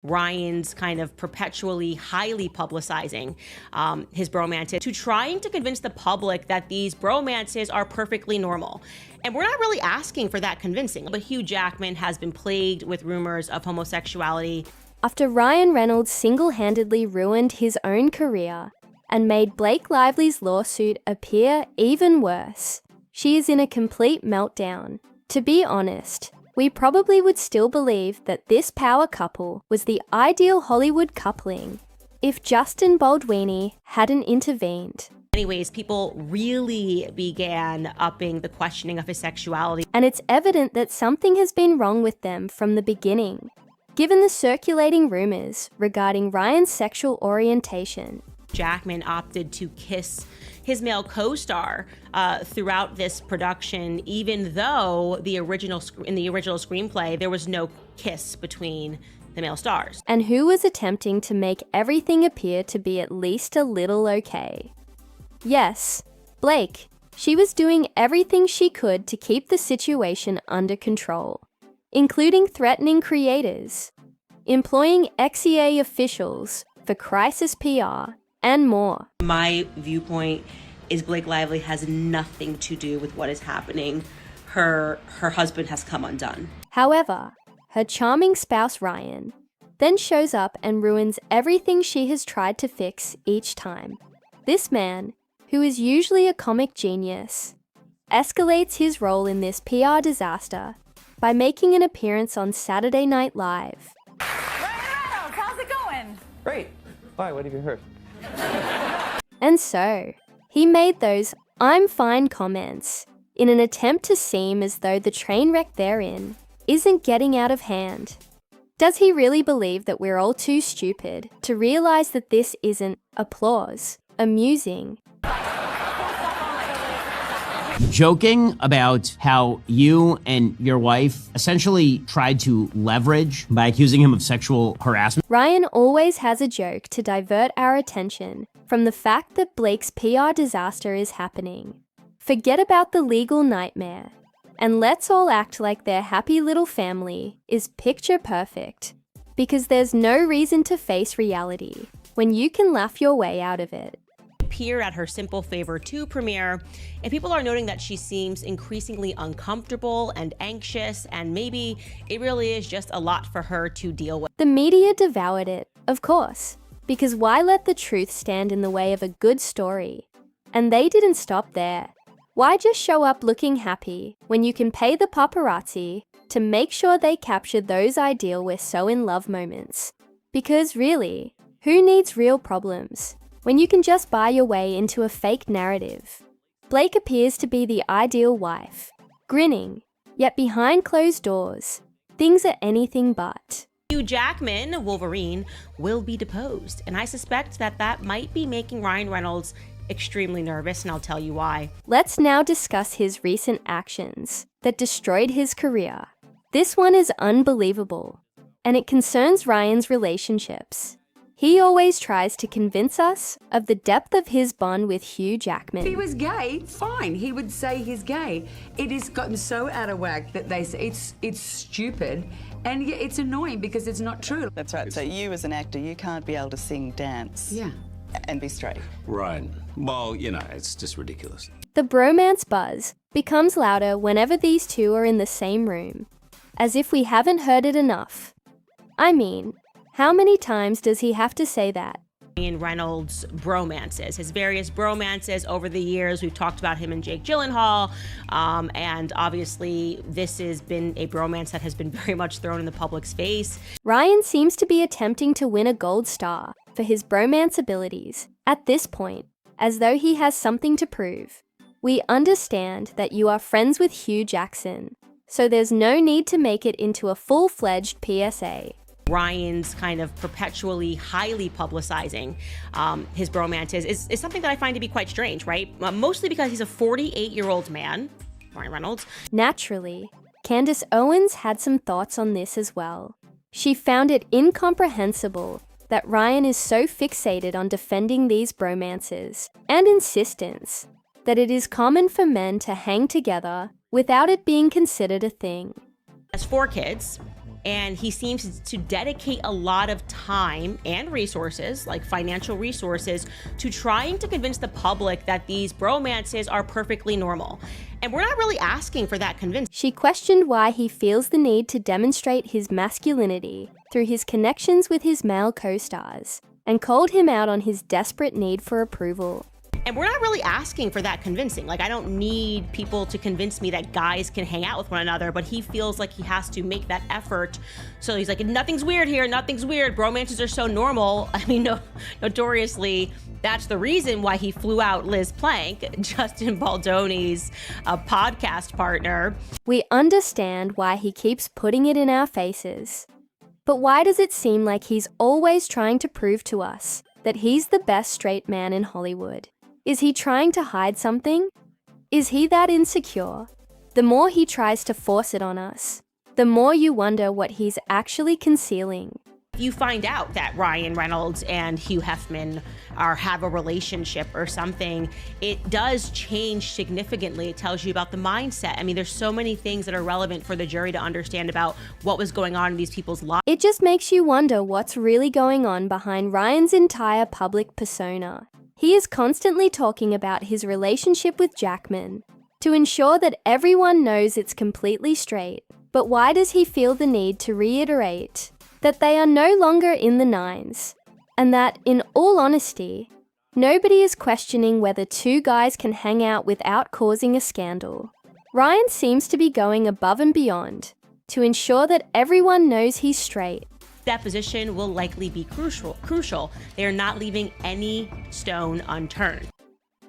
Ryan's kind of perpetually highly publicizing his bromances to trying to convince the public that these bromances are perfectly normal. And we're not really asking for that convincing, but Hugh Jackman has been plagued with rumors of homosexuality. After Ryan Reynolds single-handedly ruined his own career and made Blake Lively's lawsuit appear even worse, she is in a complete meltdown. To be honest, we probably would still believe that this power couple was the ideal Hollywood coupling if Justin Baldwin hadn't intervened. Anyways, people really began upping the questioning of his sexuality. And it's evident that something has been wrong with them from the beginning, given the circulating rumors regarding Ryan's sexual orientation. Jackman opted to kiss his male co-star throughout this production, even though in the original screenplay, there was no kiss between the male stars. And who was attempting to make everything appear to be at least a little okay. Yes, Blake. She was doing everything she could to keep the situation under control, including threatening creators, employing XEA officials for crisis PR, and more. My viewpoint is Blake Lively has nothing to do with what is happening. Her husband has come undone. However, her charming spouse Ryan then shows up and ruins everything she has tried to fix each time. This man, who is usually a comic genius, escalates his role in this PR disaster by making an appearance on Saturday Night Live. Reynolds, how's it going? Great. Why? What have you heard? And so, he made those "I'm fine" comments in an attempt to seem as though the train wreck they're in isn't getting out of hand. Does he really believe that we're all too stupid to realize that this isn't applause, amusing? Joking about how you and your wife essentially tried to leverage by accusing him of sexual harassment. Ryan always has a joke to divert our attention from the fact that Blake's PR disaster is happening. Forget about the legal nightmare, and let's all act like their happy little family is picture perfect, because there's no reason to face reality when you can laugh your way out of it. Appeared at her Simple Favor 2 premiere, and people are noting that she seems increasingly uncomfortable and anxious, and maybe it really is just a lot for her to deal with. The media devoured it, of course, because why let the truth stand in the way of a good story? And they didn't stop there. Why just show up looking happy when you can pay the paparazzi to make sure they capture those ideal "we're so in love" moments? Because really, who needs real problems when you can just buy your way into a fake narrative? Blake appears to be the ideal wife, grinning, yet behind closed doors, things are anything but. Hugh Jackman, Wolverine, will be deposed, and I suspect that might be making Ryan Reynolds extremely nervous, and I'll tell you why. Let's now discuss his recent actions that destroyed his career. This one is unbelievable, and it concerns Ryan's relationships. He always tries to convince us of the depth of his bond with Hugh Jackman. If he was gay, fine, he would say he's gay. It has gotten so out of whack that they say it's stupid, and yeah, it's annoying because it's not true. That's right, so you as an actor, you can't be able to sing, dance, and be straight. Right. Well, you know, it's just ridiculous. The bromance buzz becomes louder whenever these two are in the same room, as if we haven't heard it enough. I mean, how many times does he have to say that? Ryan Reynolds' bromances, his various bromances over the years. We've talked about him and Jake Gyllenhaal, and obviously this has been a bromance that has been very much thrown in the public's face. Ryan seems to be attempting to win a gold star for his bromance abilities at this point, as though he has something to prove. We understand that you are friends with Hugh Jackson, so there's no need to make it into a full-fledged PSA. Ryan's kind of perpetually highly publicizing his bromances is something that I find to be quite strange, right? Mostly because he's a 48-year-old man, Ryan Reynolds. Naturally, Candace Owens had some thoughts on this as well. She found it incomprehensible that Ryan is so fixated on defending these bromances and insistence that it is common for men to hang together without it being considered a thing. Has 4 kids, And he seems to dedicate a lot of time and resources, like financial resources, to trying to convince the public that these bromances are perfectly normal. And we're not really asking for that convincing. She questioned why he feels the need to demonstrate his masculinity through his connections with his male co-stars and called him out on his desperate need for approval. And we're not really asking for that convincing. Like, I don't need people to convince me that guys can hang out with one another, but he feels like he has to make that effort. So he's like, nothing's weird here, nothing's weird. Bromances are so normal. I mean, notoriously, that's the reason why he flew out Liz Plank, Justin Baldoni's podcast partner. We understand why he keeps putting it in our faces. But why does it seem like he's always trying to prove to us that he's the best straight man in Hollywood? Is he trying to hide something? Is he that insecure? The more he tries to force it on us, the more you wonder what he's actually concealing. If you find out that Ryan Reynolds and Hugh Hefner have a relationship or something, it does change significantly. It tells you about the mindset. I mean, there's so many things that are relevant for the jury to understand about what was going on in these people's lives. It just makes you wonder what's really going on behind Ryan's entire public persona. He is constantly talking about his relationship with Jackman to ensure that everyone knows it's completely straight. But why does he feel the need to reiterate that they are no longer in the nines, and that, in all honesty, nobody is questioning whether two guys can hang out without causing a scandal? Ryan seems to be going above and beyond to ensure that everyone knows he's straight. Deposition will likely be crucial. They are not leaving any stone unturned.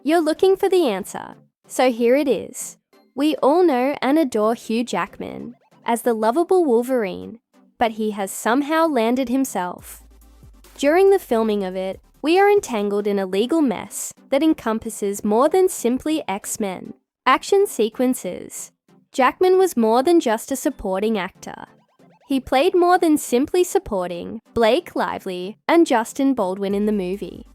You're looking for the answer, so here it is. We all know and adore Hugh Jackman as the lovable Wolverine, but he has somehow landed himself. During the filming of it, we are entangled in a legal mess that encompasses more than simply X-Men. Action sequences. Jackman was more than just a supporting actor. He played more than simply supporting Blake Lively and Justin Baldwin in the movie.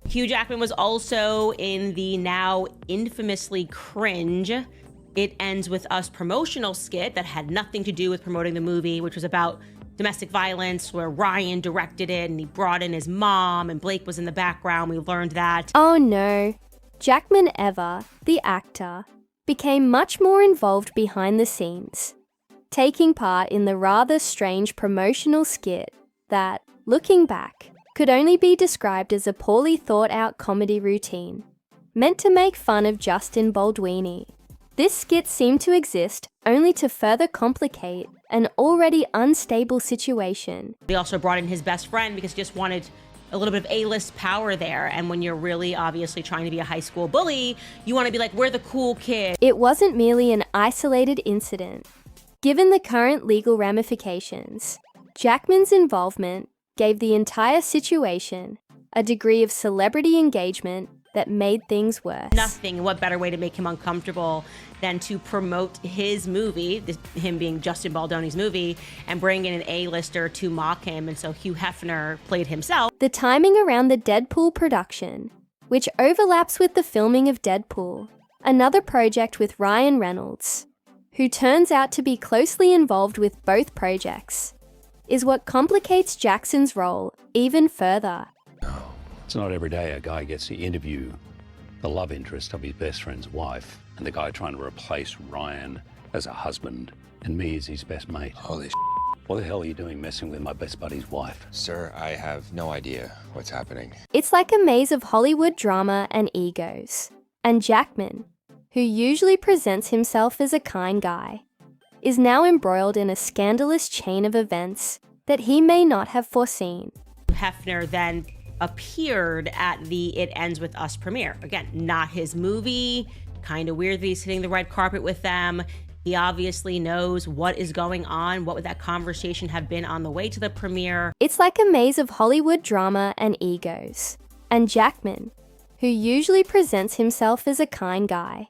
Hugh Jackman was also in the now infamously cringe It Ends With Us promotional skit that had nothing to do with promoting the movie, which was about domestic violence, where Ryan directed it and he brought in his mom and Blake was in the background. We learned that. Oh no. Jackman Ever, the actor, became much more involved behind the scenes, taking part in the rather strange promotional skit that, looking back, could only be described as a poorly thought-out comedy routine, meant to make fun of Justin Baldwin. This skit seemed to exist only to further complicate an already unstable situation. They also brought in his best friend because he just wanted a little bit of A-list power there. And when you're really obviously trying to be a high school bully, you want to be like, we're the cool kid. It wasn't merely an isolated incident. Given the current legal ramifications, Jackman's involvement gave the entire situation a degree of celebrity engagement that made things worse. Nothing. What better way to make him uncomfortable than to promote his movie, him being Justin Baldoni's movie, and bring in an A-lister to mock him. And so Hugh Hefner played himself. The timing around the Deadpool production, which overlaps with the filming of Deadpool, another project with Ryan Reynolds, who turns out to be closely involved with both projects, is what complicates Jackson's role even further. It's not every day a guy gets to interview the love interest of his best friend's wife, and the guy trying to replace Ryan as a husband and me as his best mate. Holy sh**. What the hell are you doing messing with my best buddy's wife? Sir, I have no idea what's happening. It's like a maze of Hollywood drama and egos. And Jackman, who usually presents himself as a kind guy, is now embroiled in a scandalous chain of events that he may not have foreseen. Hefner then appeared at the It Ends With Us premiere. Again, not his movie. Kind of weird that he's hitting the red carpet with them. He obviously knows what is going on. What would that conversation have been on the way to the premiere? It's like a maze of Hollywood drama and egos. And Jackman, who usually presents himself as a kind guy,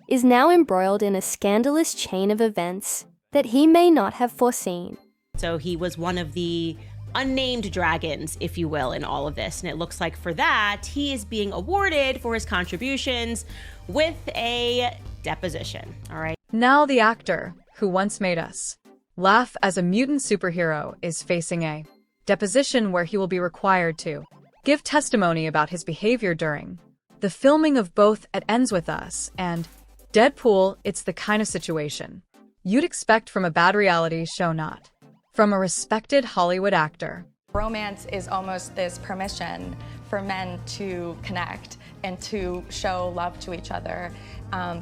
is now embroiled in a scandalous chain of events that he may not have foreseen. So he was one of the unnamed dragons, if you will, in all of this. And it looks like for that, he is being awarded for his contributions with a deposition. All right. Now the actor who once made us. Laugh as a mutant superhero is facing a deposition where he will be required to give testimony about his behavior during the filming of both It Ends With Us and Deadpool. It's the kind of situation you'd expect from a bad reality show, not from a respected Hollywood actor. Romance is almost this permission for men to connect and to show love to each other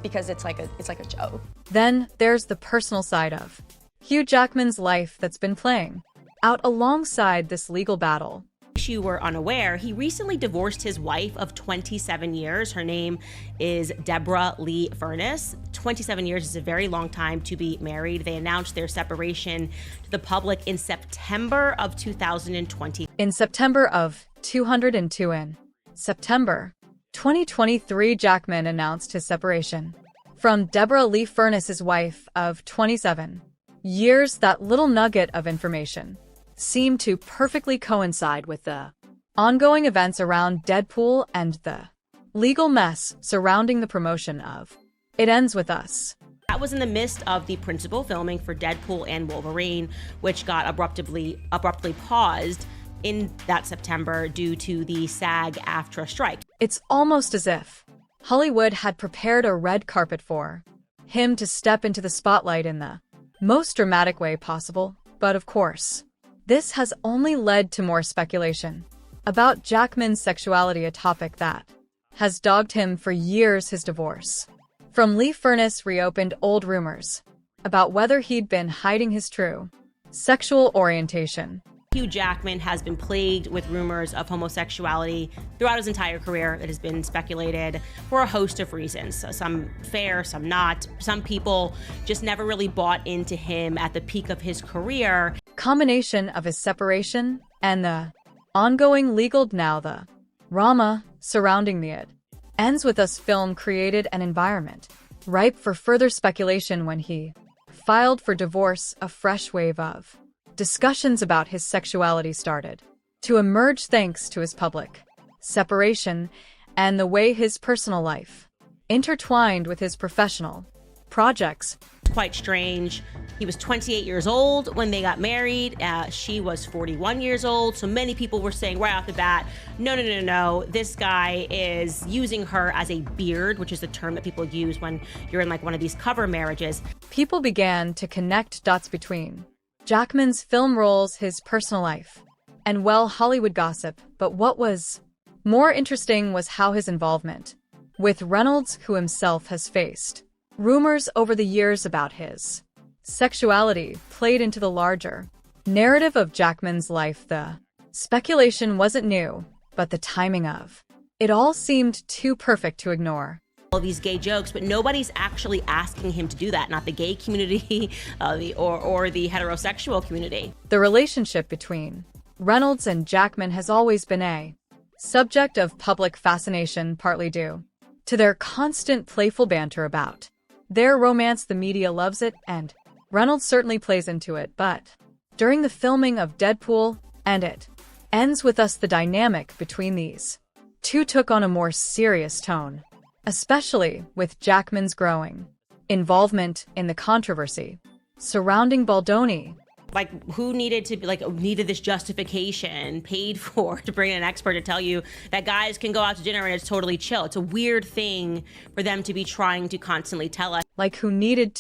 because it's like a joke. Then there's the personal side of Hugh Jackman's life that's been playing out alongside this legal battle. If you were unaware, he recently divorced his wife of 27 years. Her name is Deborah Lee Furness. 27 years is a very long time to be married. They announced their separation to the public in September of 2020. In September of 202 in September 2023, Jackman announced his separation from Deborah Lee Furness, his wife of 27 years. That little nugget of information seemed to perfectly coincide with the ongoing events around Deadpool and the legal mess surrounding the promotion of It Ends With Us. That was in the midst of the principal filming for Deadpool and Wolverine, which got abruptly paused in that September due to the SAG-AFTRA strike. It's almost as if Hollywood had prepared a red carpet for him to step into the spotlight in the most dramatic way possible. But of course, this has only led to more speculation about Jackman's sexuality, a topic that has dogged him for years. His divorce from Lee Furness reopened old rumors about whether he'd been hiding his true sexual orientation. Hugh Jackman has been plagued with rumors of homosexuality throughout his entire career. It has been speculated for a host of reasons. So some fair, some not. Some people just never really bought into him at the peak of his career. Combination of his separation and the ongoing legal the drama surrounding the It Ends With Us film created an environment ripe for further speculation. When he filed for divorce, a fresh wave of discussions about his sexuality started to emerge thanks to his public separation and the way his personal life intertwined with his professional projects. Quite strange. He was 28 years old when they got married. She was 41 years old. So many people were saying right off the bat, no. This guy is using her as a beard, which is the term that people use when you're in like one of these cover marriages. People began to connect dots between Jackman's film roles, his personal life, and Hollywood gossip. But what was more interesting was how his involvement with Reynolds, who himself has faced rumors over the years about his sexuality, played into the larger narrative of Jackman's life. The speculation wasn't new, but the timing of it all seemed too perfect to ignore. All these gay jokes, but nobody's actually asking him to do that. Not the gay community or the heterosexual community. The relationship between Reynolds and Jackman has always been a subject of public fascination, partly due to their constant playful banter about their romance. The media loves it, and Reynolds certainly plays into it. But during the filming of Deadpool and It Ends With Us, the dynamic between these two took on a more serious tone, especially with Jackman's growing involvement in the controversy surrounding Baldoni. Like, who needed this justification paid for to bring in an expert to tell you that guys can go out to dinner and it's totally chill? It's a weird thing for them to be trying to constantly tell us. Who needed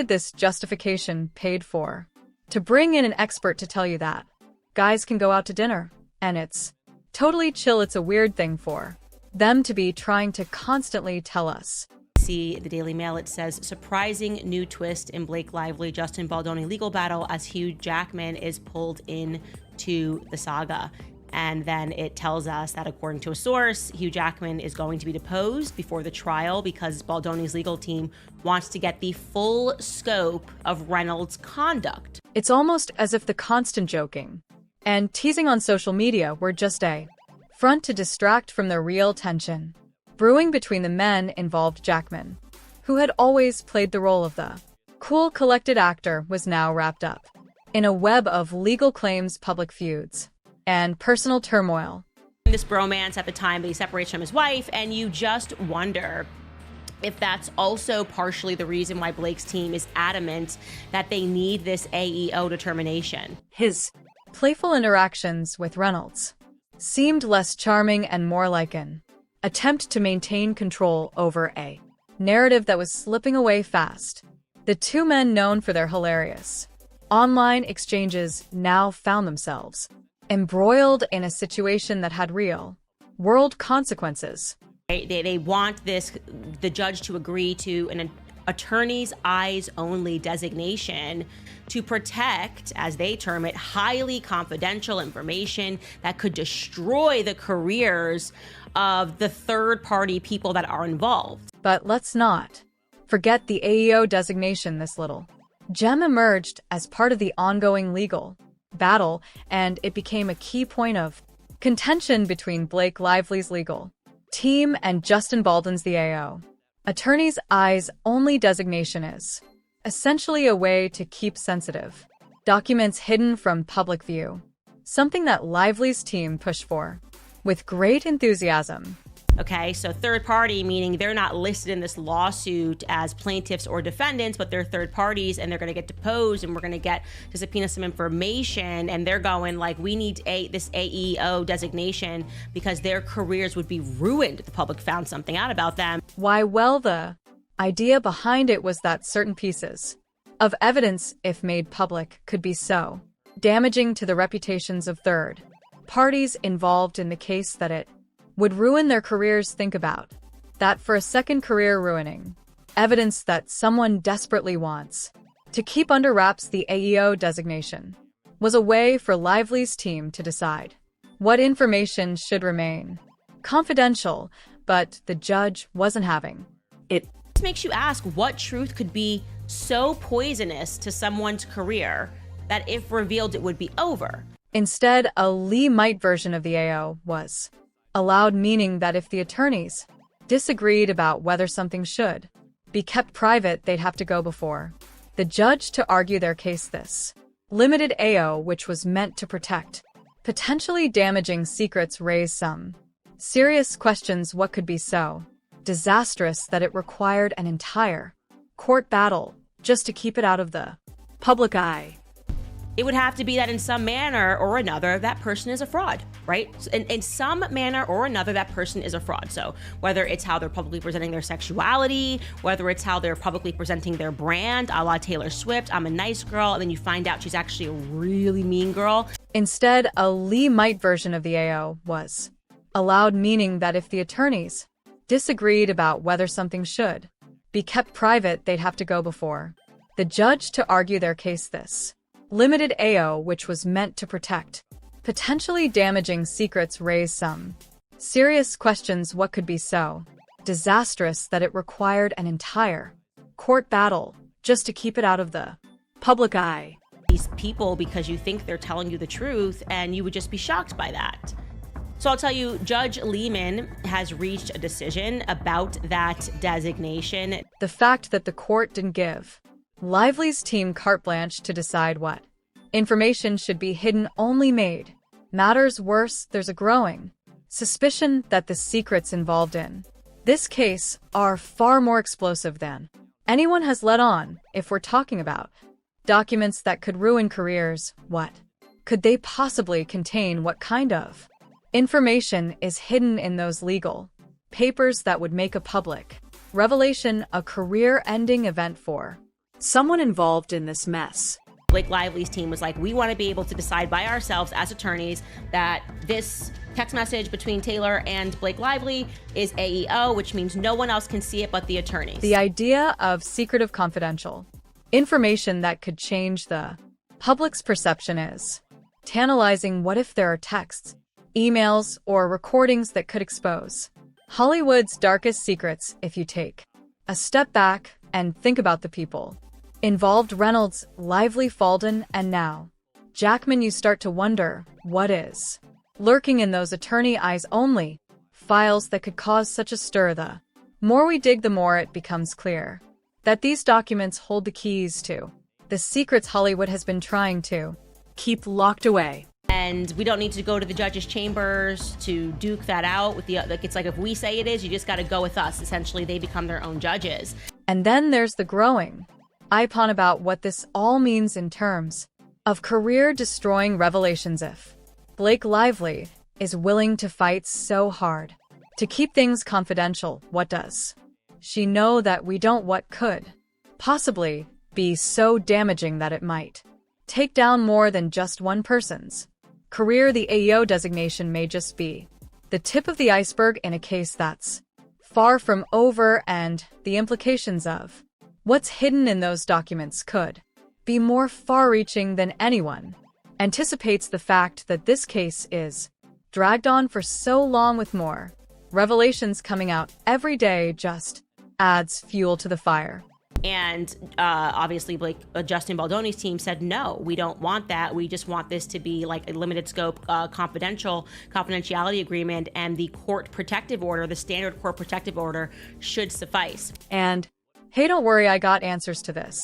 this justification paid for to bring in an expert to tell you that guys can go out to dinner and it's totally chill. It's a weird thing for them to be trying to constantly tell us. See the Daily Mail, it says, surprising new twist in Blake Lively, Justin Baldoni legal battle as Hugh Jackman is pulled into the saga. And then it tells us that according to a source, Hugh Jackman is going to be deposed before the trial because Baldoni's legal team wants to get the full scope of Reynolds' conduct. It's almost as if the constant joking and teasing on social media were just a front to distract from the real tension brewing between the men involved. Jackman, who had always played the role of the cool, collected actor, was now wrapped up in a web of legal claims, public feuds, and personal turmoil. This bromance at the time that he separates from his wife, and you just wonder, if that's also partially the reason why Blake's team is adamant that they need this AEO determination. His playful interactions with Reynolds seemed less charming and more like an attempt to maintain control over a narrative that was slipping away fast. The two men, known for their hilarious online exchanges, now found themselves embroiled in a situation that had real-world consequences. They want the judge to agree to an attorney's eyes only designation to protect, as they term it, highly confidential information that could destroy the careers of the third-party people that are involved. But let's not forget the AEO designation. This little gem emerged as part of the ongoing legal battle, and it became a key point of contention between Blake Lively's legal team and Justin Baldwin's the AO. Attorney's eyes only designation is essentially a way to keep sensitive documents hidden from public view, something that Lively's team pushed for with great enthusiasm. Okay, so third party, meaning they're not listed in this lawsuit as plaintiffs or defendants, but they're third parties, and they're going to get deposed, and we're going to get to subpoena some information, and they're going like, we need this AEO designation because their careers would be ruined if the public found something out about them. Why? Well, the idea behind it was that certain pieces of evidence, if made public, could be so damaging to the reputations of third parties involved in the case that it would ruin their careers. Think about that for a second. Career ruining evidence that someone desperately wants to keep under wraps. The AEO designation was a way for Lively's team to decide what information should remain confidential, but the judge wasn't having it. This makes you ask, what truth could be so poisonous to someone's career that if revealed it would be over? Instead, a Lee-Might version of the AO was allowed, meaning that if the attorneys disagreed about whether something should be kept private, they'd have to go before the judge to argue their case. This limited AO, which was meant to protect potentially damaging secrets, raised some serious questions. What could be so disastrous that it required an entire court battle just to keep it out of the public eye? It would have to be that in some manner or another, that person is a fraud, right? In some manner or another, that person is a fraud. So whether it's how they're publicly presenting their sexuality, whether it's how they're publicly presenting their brand, a la Taylor Swift, I'm a nice girl, and then you find out she's actually a really mean girl. Instead, a Lee-Might version of the AO was allowed, meaning that if the attorneys disagreed about whether something should be kept private, they'd have to go before the judge to argue their case. This limited AO, which was meant to protect potentially damaging secrets, raised some serious questions. What could be so disastrous that it required an entire court battle just to keep it out of the public eye? These people, because you think they're telling you the truth, and you would just be shocked by that. So I'll tell you, Judge Lehman has reached a decision about that designation. The fact that the court didn't give Lively's team carte blanche to decide what information should be hidden only made matters worse. There's a growing suspicion that the secrets involved in this case are far more explosive than anyone has let on. If we're talking about documents that could ruin careers, what could they possibly contain? What kind of information is hidden in those legal papers that would make a public revelation a career-ending event for someone involved in this mess? Blake Lively's team was like, we want to be able to decide by ourselves as attorneys that this text message between Taylor and Blake Lively is AEO, which means no one else can see it but the attorneys. The idea of secretive, confidential information that could change the public's perception is tantalizing. What if there are texts, emails, or recordings that could expose Hollywood's darkest secrets? If you take a step back and think about the people involved, Reynolds, Lively, Falden, and now Jackman, you start to wonder what is lurking in those attorney eyes only files that could cause such a stir. The more we dig, the more it becomes clear that these documents hold the keys to the secrets Hollywood has been trying to keep locked away. And we don't need to go to the judge's chambers to duke that out with it's like if we say it is, you just got to go with us. Essentially, they become their own judges. And then there's the growing icon about what this all means in terms of career-destroying revelations. If Blake Lively is willing to fight so hard to keep things confidential, what does she know that we don't? What could possibly be so damaging that it might take down more than just one person's career? The AEO designation may just be the tip of the iceberg in a case that's far from over, and the implications of what's hidden in those documents could be more far-reaching than anyone anticipates. The fact that this case is dragged on for so long with more revelations coming out every day just adds fuel to the fire. And obviously, Justin Baldoni's team said, no, we don't want that. We just want this to be like a limited scope confidentiality agreement, and the court protective order, the standard court protective order, should suffice. And hey, don't worry, I got answers to this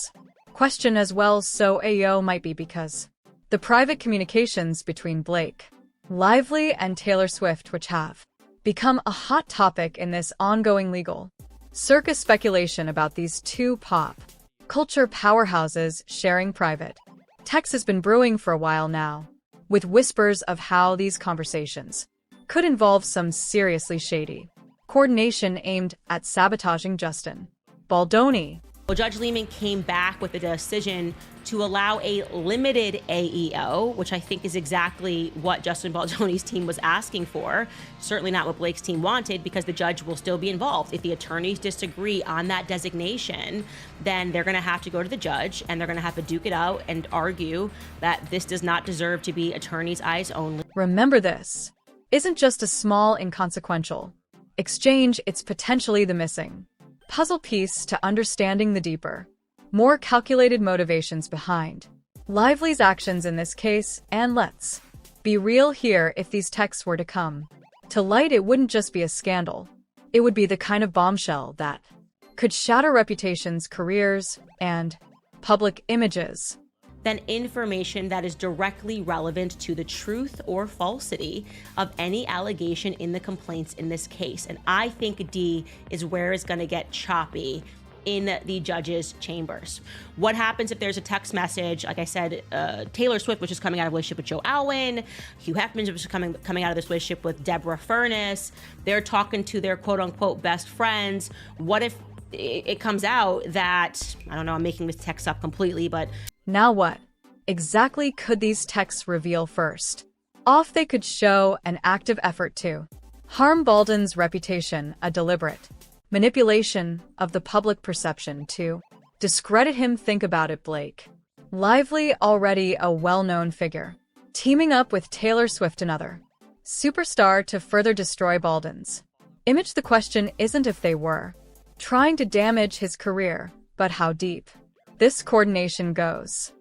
question as well. So AEO might be because the private communications between Blake Lively and Taylor Swift, which have become a hot topic in this ongoing legal circus speculation about these two pop culture powerhouses sharing private texts, has been brewing for a while now, with whispers of how these conversations could involve some seriously shady coordination aimed at sabotaging Justin Baldoni. Well, Judge Lehman came back with a decision to allow a limited AEO, which I think is exactly what Justin Baldoni's team was asking for. Certainly not what Blake's team wanted, because the judge will still be involved. If the attorneys disagree on that designation, then they're going to have to go to the judge and they're going to have to duke it out and argue that this does not deserve to be attorney's eyes only. Remember, this isn't just a small, inconsequential exchange, it's potentially the missing puzzle piece to understanding the deeper, more calculated motivations behind Lively's actions in this case. And let's be real here, if these texts were to come to light, it wouldn't just be a scandal. It would be the kind of bombshell that could shatter reputations, careers, and public images. Then information that is directly relevant to the truth or falsity of any allegation in the complaints in this case. And I think D is where it's going to get choppy in the judge's chambers. What happens if there's a text message? Like I said, Taylor Swift, which is coming out of a relationship with Joe Alwyn, Hugh Hefner, which is coming out of this relationship with Deborah Furness. They're talking to their quote unquote best friends. What if it comes out that, I don't know, I'm making this text up completely, but now what exactly could these texts reveal? First off, they could show an active effort to harm Baldwin's reputation, a deliberate manipulation of the public perception to discredit him. Think about it, Blake Lively, already a well-known figure, teaming up with Taylor Swift, another superstar, to further destroy Baldwin's image. The question isn't if they were trying to damage his career, but how deep this coordination goes.